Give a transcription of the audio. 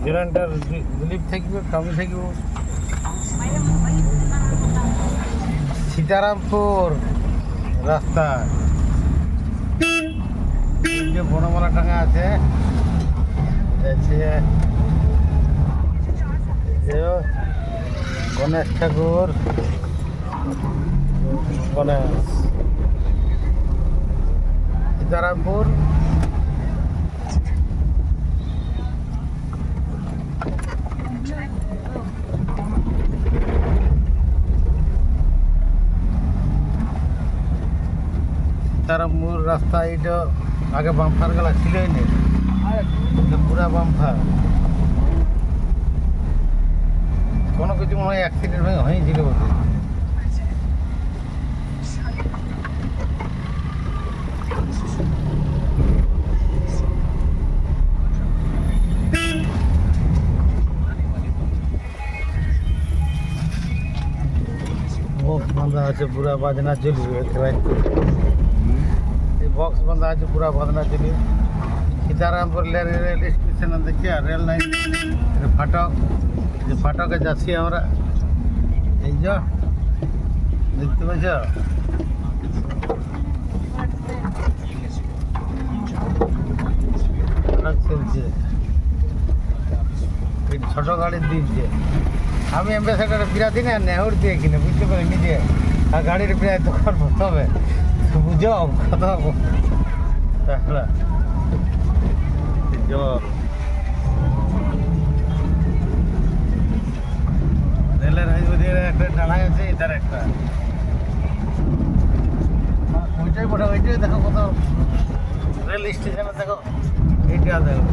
Guarantor Dilip থাকবে, কামি থাকব। সীতারামপুর রাস্তা যে বনমালা টাঙা আছে, গণেশ ঠাকুর, গণেশ সীতারামপুর। সীতারামপুর রাস্তা এইটা আগে বাম্পার গেলা ছিলই না, পুরা বাম্পার। কোনো কিছু মনে হয় অ্যাক্সিডেন্ট হয়েছিল বলতে। বক্স বাঁধা আছে, পুরা বাজনা চলবে। এই বক্স বাঁধা আছে, পুরা বাজনা চলবে। সীতারামপুর রেল স্টেশন দেখি আর রেল লাইন ফাটক, যে ফাটকে যাচ্ছি আমরা। এই যে দেখতে পাচ্ছ, ফাটক চলছে, এই ছোট গাড়ি দিচ্ছে। আমি অ্যাম্বাসেডারে বিরাতি না নেহর দিয়ে কিনে বুঝতে পারি নিজে, আর গাড়ির প্রায় দোকান হবে বুঝো কথা রেলের হাইওয়ে একটা ডালাই আছে, এটার একটা ওইটাই দেখো কত রেল স্টেশনে দেখো, এইটা দেখো।